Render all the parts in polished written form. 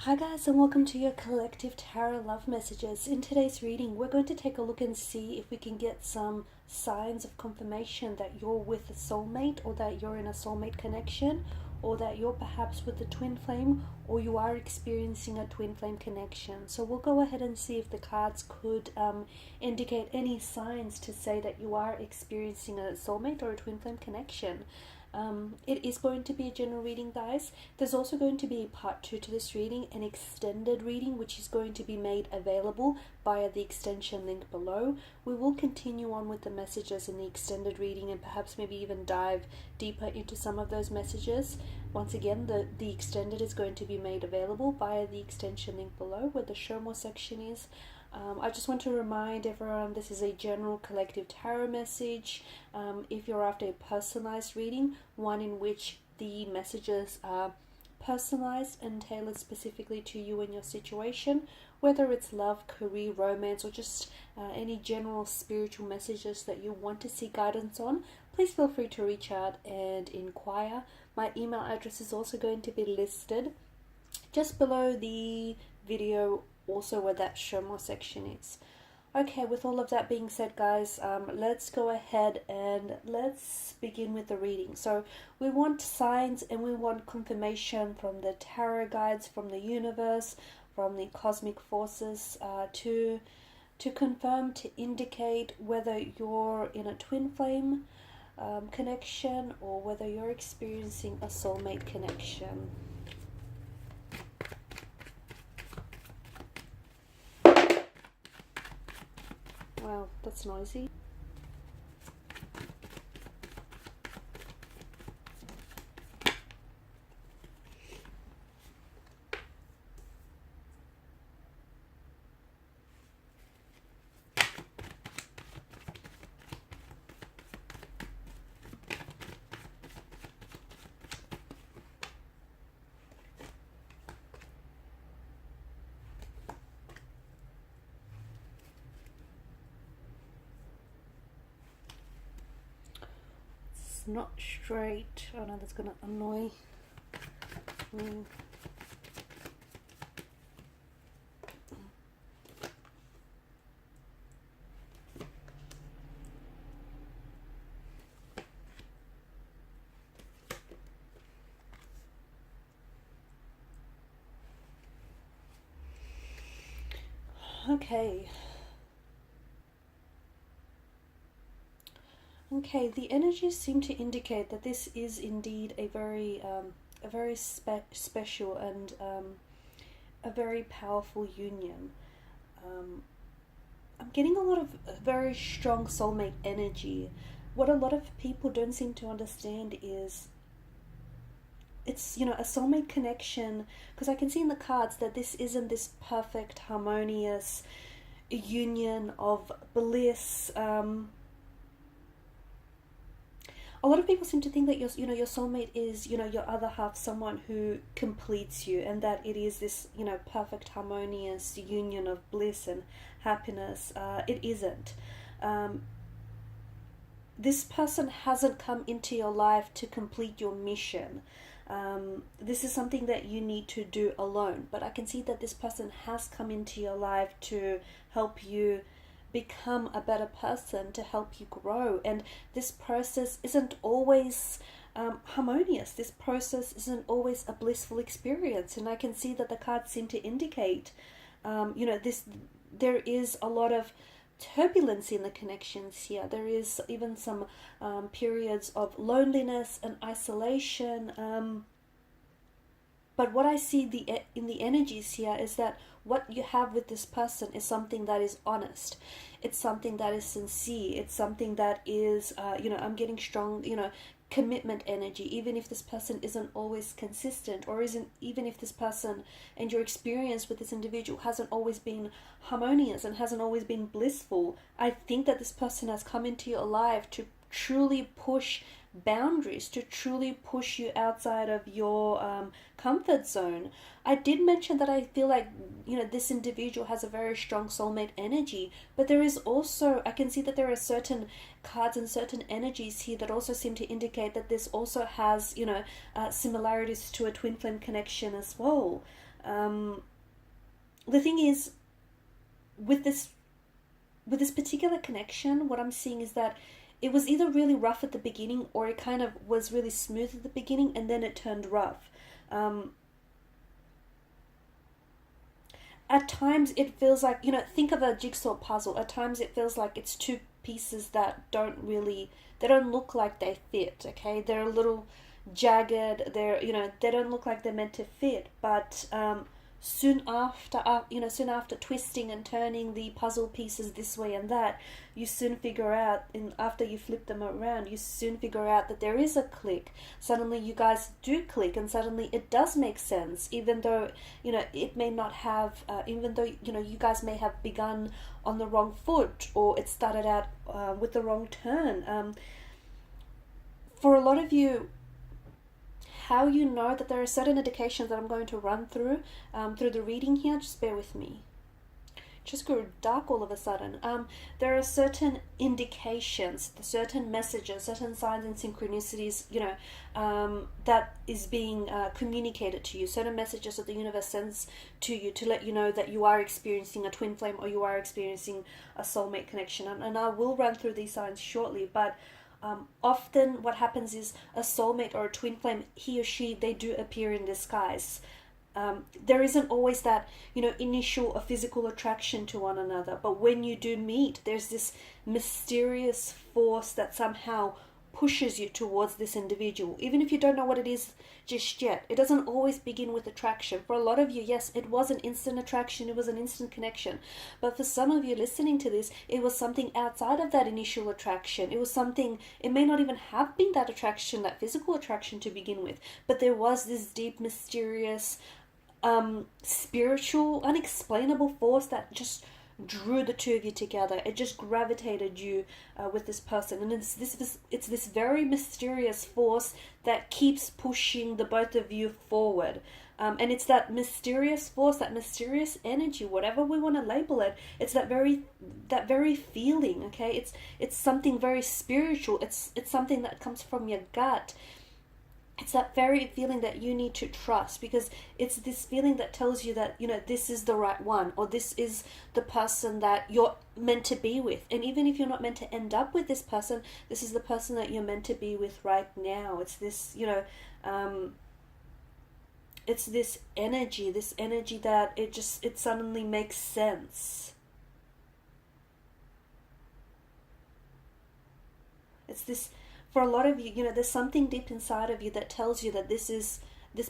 Hi guys, and welcome to your collective tarot love messages. In today's reading, we're going to take a look and see if we can get some signs of confirmation that you're with a soulmate, or that you're in a soulmate connection, or that you're perhaps with a twin flame, or you are experiencing a twin flame connection. So we'll go ahead and see if the cards could indicate any signs to say that you are experiencing a soulmate or a twin flame connection. It is going to be a general reading, guys. There's also going to be a part 2 to this reading, an extended reading, which is going to be made available via the extension link below. We will continue on with the messages in the extended reading and perhaps maybe even dive deeper into some of those messages. Once again, the extended is going to be made available via the extension link below where the show more section is. I just want to remind everyone this is a general collective tarot message. If you're after a personalized reading, one in which the messages are personalized and tailored specifically to you and your situation, whether it's love, career, romance, or just any general spiritual messages that you want to see guidance on, please feel free to reach out and inquire. My email address is also going to be listed just below the video, also where that show more section is. Okay, with all of that being said, guys, let's go ahead and let's begin with the reading. So we want signs and we want confirmation from the tarot guides, from the universe, from the cosmic forces, to confirm, to indicate whether you're in a twin flame connection or whether you're experiencing a soulmate connection. Wow, that's noisy. Not straight. Oh no, that's gonna annoy me. Okay. Okay, the energies seem to indicate that this is indeed a very special and a very powerful union. I'm getting a lot of very strong soulmate energy. What a lot of people don't seem to understand is it's, you know, a soulmate connection, because I can see in the cards that this isn't this perfect, harmonious union of bliss. A lot of people seem to think that your soulmate is, your other half, someone who completes you, and that it is this, perfect, harmonious union of bliss and happiness. It isn't. This person hasn't come into your life to complete your mission. This is something that you need to do alone. But I can see that this person has come into your life to help you become a better person, to help you grow. And this process isn't always harmonious. This process isn't always a blissful experience. And I can see that the cards seem to indicate, there is a lot of turbulence in the connections here. There is even some periods of loneliness and isolation. But what I see in the energies here is that what you have with this person is something that is honest. It's something that is sincere. It's something that is, I'm getting strong, commitment energy, even if this person isn't always consistent, or even if this person and your experience with this individual hasn't always been harmonious and hasn't always been blissful. I think that this person has come into your life to truly push boundaries, to truly push you outside of your comfort zone. I did mention that I feel like, this individual has a very strong soulmate energy, but there is also, I can see that there are certain cards and certain energies here that also seem to indicate that this also has, similarities to a twin flame connection as well. The thing is, with this particular connection, what I'm seeing is that it was either really rough at the beginning, or it kind of was really smooth at the beginning and then it turned rough. At times it feels like, you know, think of a jigsaw puzzle. At times it feels like it's two pieces that don't look like they fit, okay? They're a little jagged, they don't look like they're meant to fit, but soon after twisting and turning the puzzle pieces this way and that, you soon figure out, after you flip them around, you soon figure out that there is a click. Suddenly you guys do click, and suddenly it does make sense, even though, it may not have, even though, you guys may have begun on the wrong foot, or it started out with the wrong turn. For a lot of you, how you know that there are certain indications that I'm going to run through the reading here, just bear with me. Just grew dark all of a sudden. There are certain indications, certain messages, certain signs and synchronicities, that is being communicated to you. Certain messages that the universe sends to you to let you know that you are experiencing a twin flame, or you are experiencing a soulmate connection. And I will run through these signs shortly, but often what happens is a soulmate or a twin flame, he or she, they do appear in disguise. There isn't always that, initial or physical attraction to one another. But when you do meet, there's this mysterious force that somehow pushes you towards this individual. Even if you don't know what it is just yet, it doesn't always begin with attraction. For a lot of you, yes, it was an instant attraction, it was an instant connection. But for some of you listening to this, it was something outside of that initial attraction. It was something, it may not even have been that attraction, that physical attraction to begin with, but there was this deep, mysterious, spiritual, unexplainable force that just drew the two of you together. It just gravitated you with this person, and it's this very mysterious force that keeps pushing the both of you forward. And it's that mysterious force, that mysterious energy, whatever we want to label it. It's that very feeling. Okay, it's something very spiritual. It's something that comes from your gut. It's that very feeling that you need to trust, because it's this feeling that tells you that, this is the right one, or this is the person that you're meant to be with. And even if you're not meant to end up with this person, this is the person that you're meant to be with right now. It's this, it's this energy that it suddenly makes sense. It's this. For a lot of you, there's something deep inside of you that tells you that this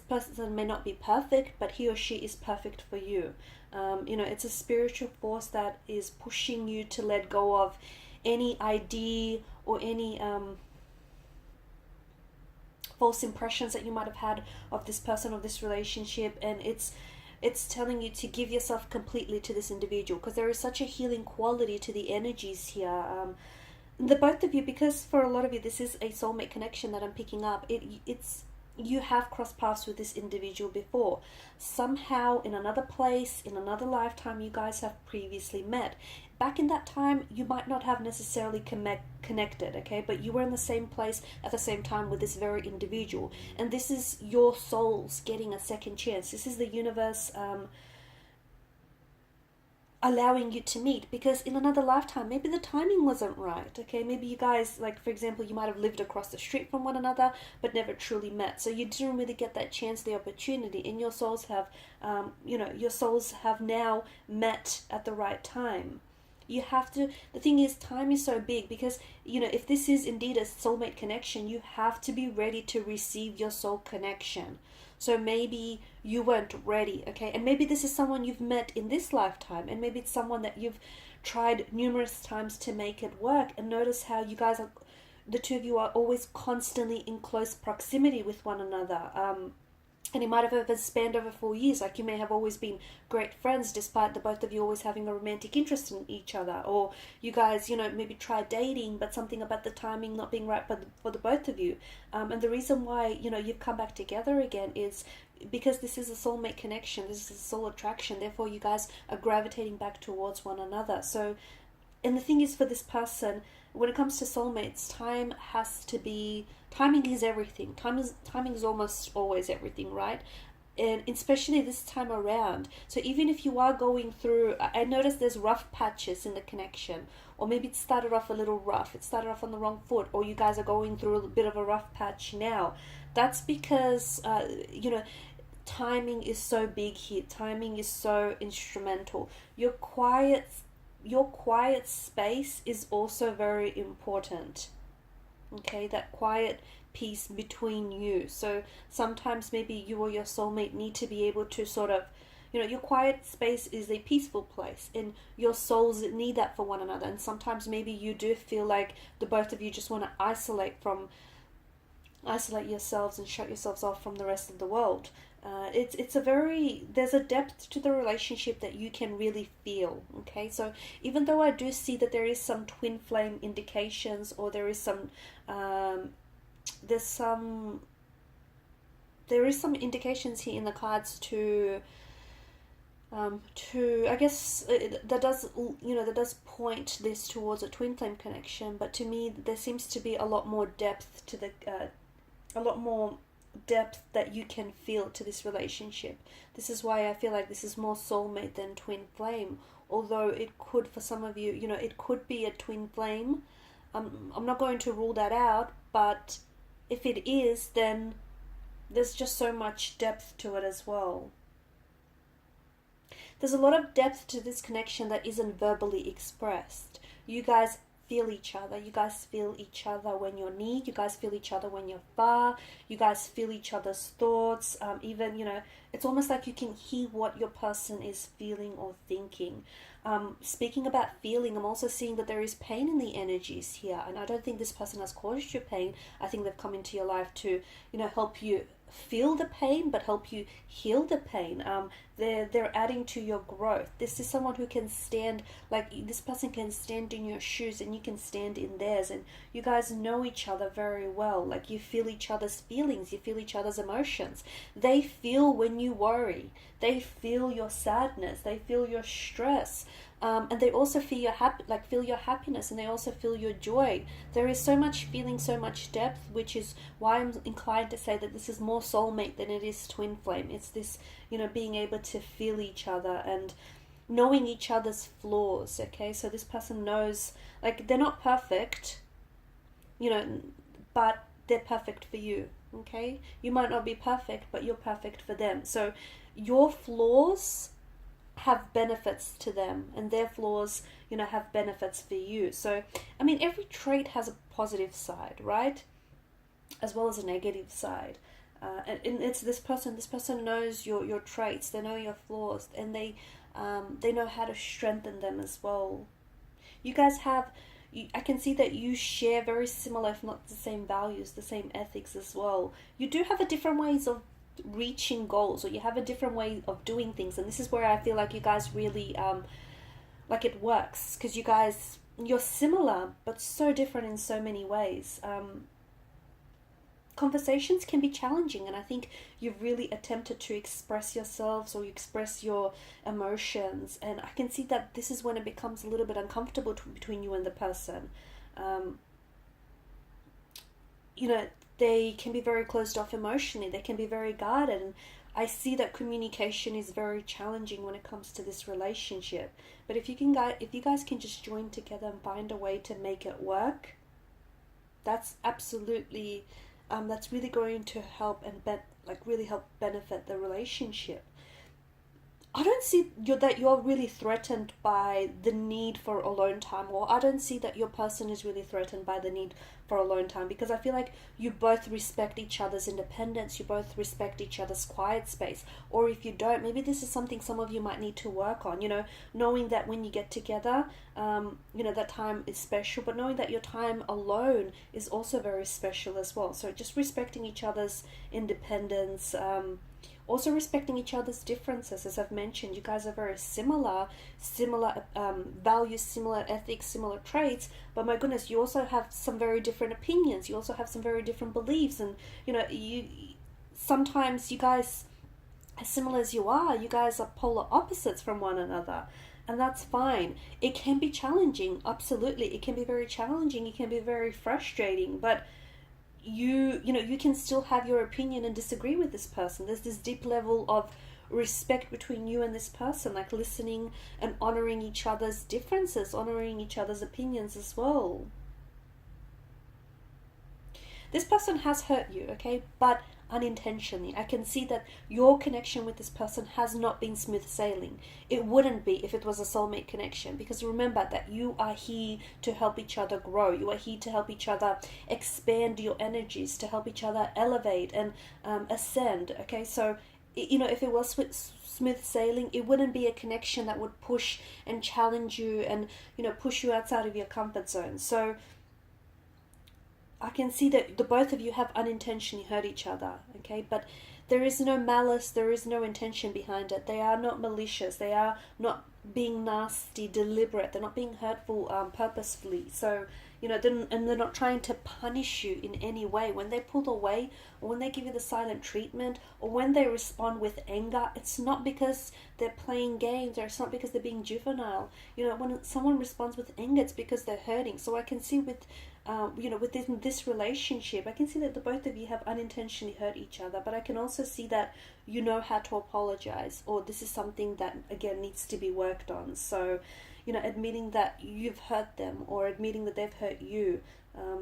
person may not be perfect, but he or she is perfect for you. It's a spiritual force that is pushing you to let go of any idea or any false impressions that you might have had of this person or this relationship, and it's telling you to give yourself completely to this individual, because there is such a healing quality to the energies here. The both of you, because for a lot of you this is a soulmate connection that I'm picking up, it's you have crossed paths with this individual before. Somehow, in another place, in another lifetime, you guys have previously met. Back in that time, you might not have necessarily connected, okay? But you were in the same place at the same time with this very individual. And this is your souls getting a second chance. This is the universe allowing you to meet, because in another lifetime maybe the timing wasn't right, okay? Maybe you guys, like for example, you might have lived across the street from one another but never truly met, so you didn't really get that chance, the opportunity, and your souls have now met at the right time. You have to, the thing is, time is so big, because if this is indeed a soulmate connection, you have to be ready to receive your soul connection. So maybe you weren't ready, okay? And maybe this is someone you've met in this lifetime, and maybe it's someone that you've tried numerous times to make it work. And notice how you guys the two of you are always constantly in close proximity with one another. And it might have even spanned over 4 years. Like, you may have always been great friends despite the both of you always having a romantic interest in each other. Or you guys, maybe tried dating, but something about the timing not being right for the both of you. And the reason why, you've come back together again is because this is a soulmate connection. This is a soul attraction. Therefore, you guys are gravitating back towards one another. So, and the thing is, for this person, when it comes to soulmates, timing is everything. Timing is almost always everything, right? and especially this time around. So even if you are going through, I notice there's rough patches in the connection, or maybe it started off a little rough, it started off on the wrong foot, or you guys are going through a bit of a rough patch now. That's because timing is so big here. Timing is so instrumental. Your quiet space is also very important. Okay, that quiet peace between you. So sometimes maybe you or your soulmate need to be able to sort of, your quiet space is a peaceful place, and your souls need that for one another. And sometimes maybe you do feel like the both of you just want to isolate yourselves and shut yourselves off from the rest of the world. There's a depth to the relationship that you can really feel. Okay, so even though I do see that there is some twin flame indications, or there is some indications here in the cards to I guess that does point this towards a twin flame connection. But to me, there seems to be a lot more depth to that you can feel to this relationship. This is why I feel like this is more soulmate than twin flame. Although it could, for some of you, it could be a twin flame. I'm not going to rule that out, but if it is, then there's just so much depth to it as well. There's a lot of depth to this connection that isn't verbally expressed. You guys feel each other. You guys feel each other when you're near. You guys feel each other when you're far. You guys feel each other's thoughts. Even, it's almost like you can hear what your person is feeling or thinking. Speaking about feeling, I'm also seeing that there is pain in the energies here. And I don't think this person has caused you pain. I think they've come into your life to, help you feel the pain, but help you heal the pain. They're adding to your growth. This is someone who can stand, like this person can stand in your shoes and you can stand in theirs, and you guys know each other very well. Like you feel each other's feelings, you feel each other's emotions. They feel when you worry, they feel your sadness, they feel your stress. And they also feel your happiness, and they also feel your joy. There is so much feeling, so much depth, which is why I'm inclined to say that this is more soulmate than it is twin flame. It's this, being able to feel each other and knowing each other's flaws. Okay, so this person knows, like, they're not perfect, but they're perfect for you. Okay, you might not be perfect, but you're perfect for them. So your flaws have benefits to them, and their flaws, have benefits for you. So, every trait has a positive side, right? As well as a negative side. And it's this person knows your traits, they know your flaws, and they know how to strengthen them as well. You guys I can see that you share very similar, if not the same values, the same ethics as well. You do have a different ways of reaching goals, or you have a different way of doing things, and this is where I feel like you guys really like it works, because you're similar but so different in so many ways. Conversations can be challenging, and I think you've really attempted to express yourselves, or you express your emotions, and I can see that this is when it becomes a little bit uncomfortable between you and the person. They can be very closed off emotionally, they can be very guarded, and I see that communication is very challenging when it comes to this relationship. But if you guys can just join together and find a way to make it work, that's absolutely that's really going to help and really help benefit the relationship. I don't see that you're really threatened by the need for alone time, or I don't see that your person is really threatened by the need for alone time, because I feel like you both respect each other's independence, you both respect each other's quiet space. Or if you don't, maybe this is something some of you might need to work on, knowing that when you get together, that time is special, but knowing that your time alone is also very special as well. So just respecting each other's independence, also respecting each other's differences. As I've mentioned, you guys are very similar values, similar ethics, similar traits, but my goodness, you also have some very different opinions, you also have some very different beliefs, and sometimes you guys, as similar as you are, you guys are polar opposites from one another, and that's fine. It can be challenging, absolutely, it can be very challenging, it can be very frustrating, but you can still have your opinion and disagree with this person. There's this deep level of respect between you and this person, like listening and honoring each other's differences, honoring each other's opinions as well. This person has hurt you, okay, but unintentionally. I can see that your connection with this person has not been smooth sailing. It wouldn't be if it was a soulmate connection, because remember that you are here to help each other grow. You are here to help each other expand your energies, to help each other elevate and ascend, okay? So, if it was smooth sailing, it wouldn't be a connection that would push and challenge you and, push you outside of your comfort zone. So I can see that the both of you have unintentionally hurt each other, okay? But there is no malice, there is no intention behind it. They are not malicious, they are not being nasty, deliberate, they're not being hurtful purposefully. So, they're not trying to punish you in any way. When they pull away, or when they give you the silent treatment, or when they respond with anger, it's not because they're playing games, or it's not because they're being juvenile. When someone responds with anger, it's because they're hurting. So I can see with within this relationship, I can see that the both of you have unintentionally hurt each other, but I can also see that you know how to apologize, or this is something that, again, needs to be worked on. So, admitting that you've hurt them, or admitting that they've hurt you. A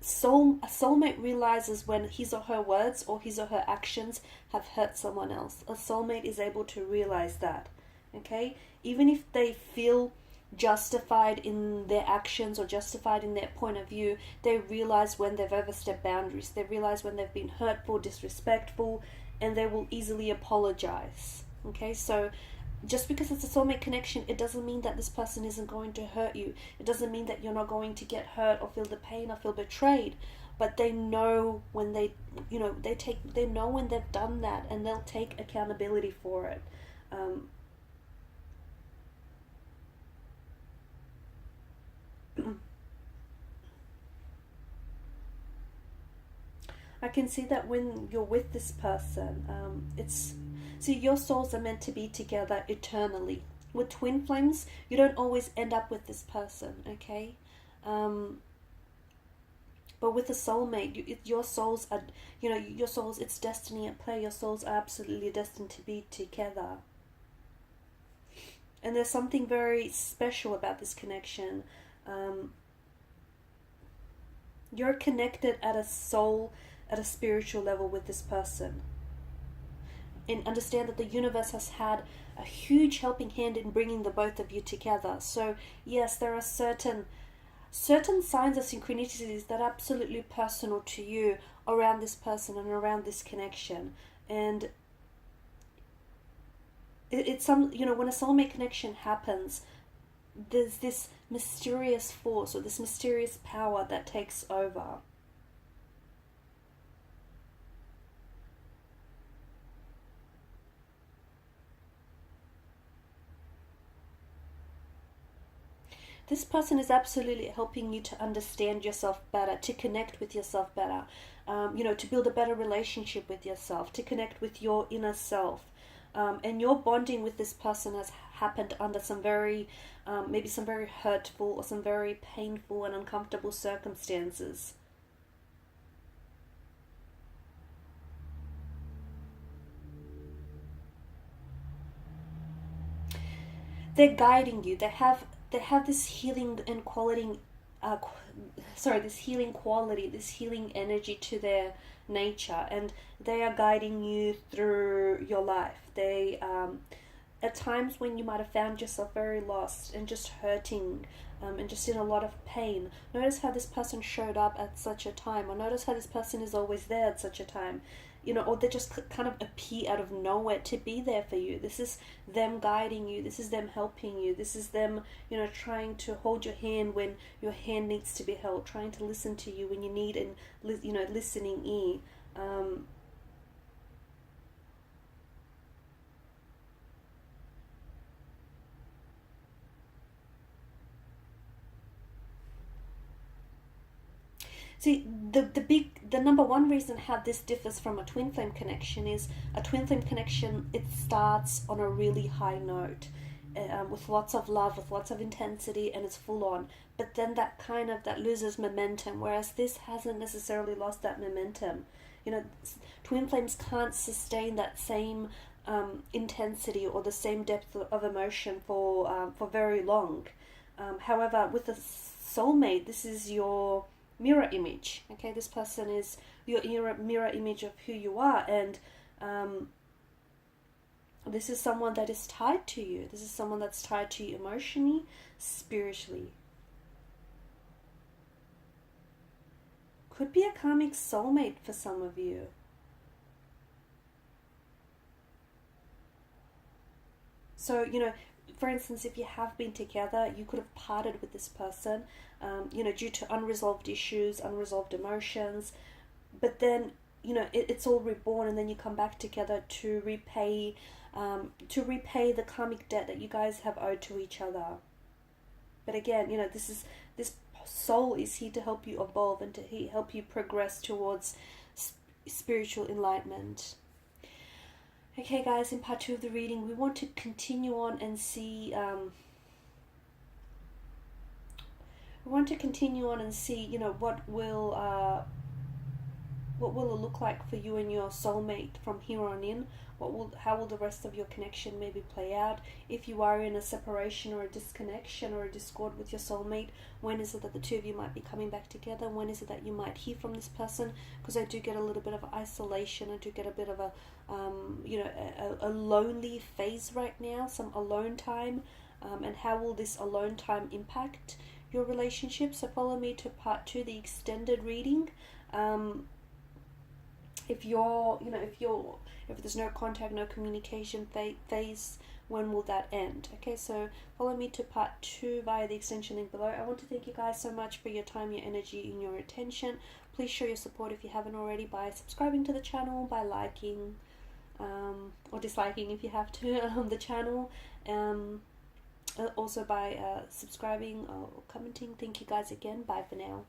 soulmate realizes when his or her words or his or her actions have hurt someone else. A soulmate is able to realize that, okay? Even if they feel justified in their actions or justified in their point of view, they realize when they've overstepped boundaries. They realize when they've been hurtful, disrespectful, and they will easily apologize. Okay, so just because it's a soulmate connection, it doesn't mean that this person isn't going to hurt you. It doesn't mean that you're not going to get hurt or feel the pain or feel betrayed. But they know when they know when they've done that, and they'll take accountability for it. I can see that when you're with this person, your souls are meant to be together eternally. With twin flames, you don't always end up with this person, okay? But with a soulmate, your souls are, it's destiny at play. Your souls are absolutely destined to be together. And there's something very special about this connection. You're connected at a spiritual level with this person. And understand that the universe has had a huge helping hand in bringing the both of you together. So yes, there are certain signs of synchronicities that are absolutely personal to you around this person and around this connection. And it's when a soulmate connection happens, there's this mysterious force or this mysterious power that takes over. This person is absolutely helping you to understand yourself better, to connect with yourself better, to build a better relationship with yourself, to connect with your inner self. And your bonding with this person has happened under some very, maybe some very hurtful or some very painful and uncomfortable circumstances. They're guiding you. They have this healing and quality, this healing quality, this healing energy to their nature, and they are guiding you through your life. They, at times when you might have found yourself very lost and just hurting, and just in a lot of pain, notice how this person showed up at such a time, or notice how this person is always there at such a time. Or they just kind of appear out of nowhere to be there for you. This is them guiding you. This is them helping you. This is them, trying to hold your hand when your hand needs to be held, trying to listen to you when you need an, listening ear. See, the number one reason how this differs from a twin flame connection is a twin flame connection, it starts on a really high note. with lots of love, with lots of intensity, and it's full on. But then that loses momentum, whereas this hasn't necessarily lost that momentum. You know, twin flames can't sustain that same intensity or the same depth of emotion for very long. However, with a soulmate, this is your mirror image. Okay, this person is your mirror image of who you are, and this is someone that is tied to you. This is someone that's tied to you emotionally, spiritually. Could be a karmic soulmate for some of you. So, you know, for instance, if you have been together, you could have parted with this person, you know, due to unresolved issues, unresolved emotions. But then, you know, it's all reborn, and then you come back together to repay the karmic debt that you guys have owed to each other. But again, you know, this soul is here to help you evolve and to help you progress towards spiritual enlightenment. Okay, guys, in part 2 of the reading, we want to continue on and see. You know, what will it look like for you and your soulmate from here on in? How will the rest of your connection maybe play out? If you are in a separation or a disconnection or a discord with your soulmate, when is it that the two of you might be coming back together? When is it that you might hear from this person? Because I do get a little bit of isolation. I do get a bit of a a lonely phase right now, some alone time. And how will this alone time impact your relationship? So follow me to part 2, the extended reading. If there's no contact, no communication phase, when will that end? Okay, so follow me to part 2 via the extension link below. I want to thank you guys so much for your time, your energy, and your attention. Please show your support if you haven't already by subscribing to the channel, by liking or disliking if you have to the channel, also by subscribing or commenting. Thank you guys again. Bye for now.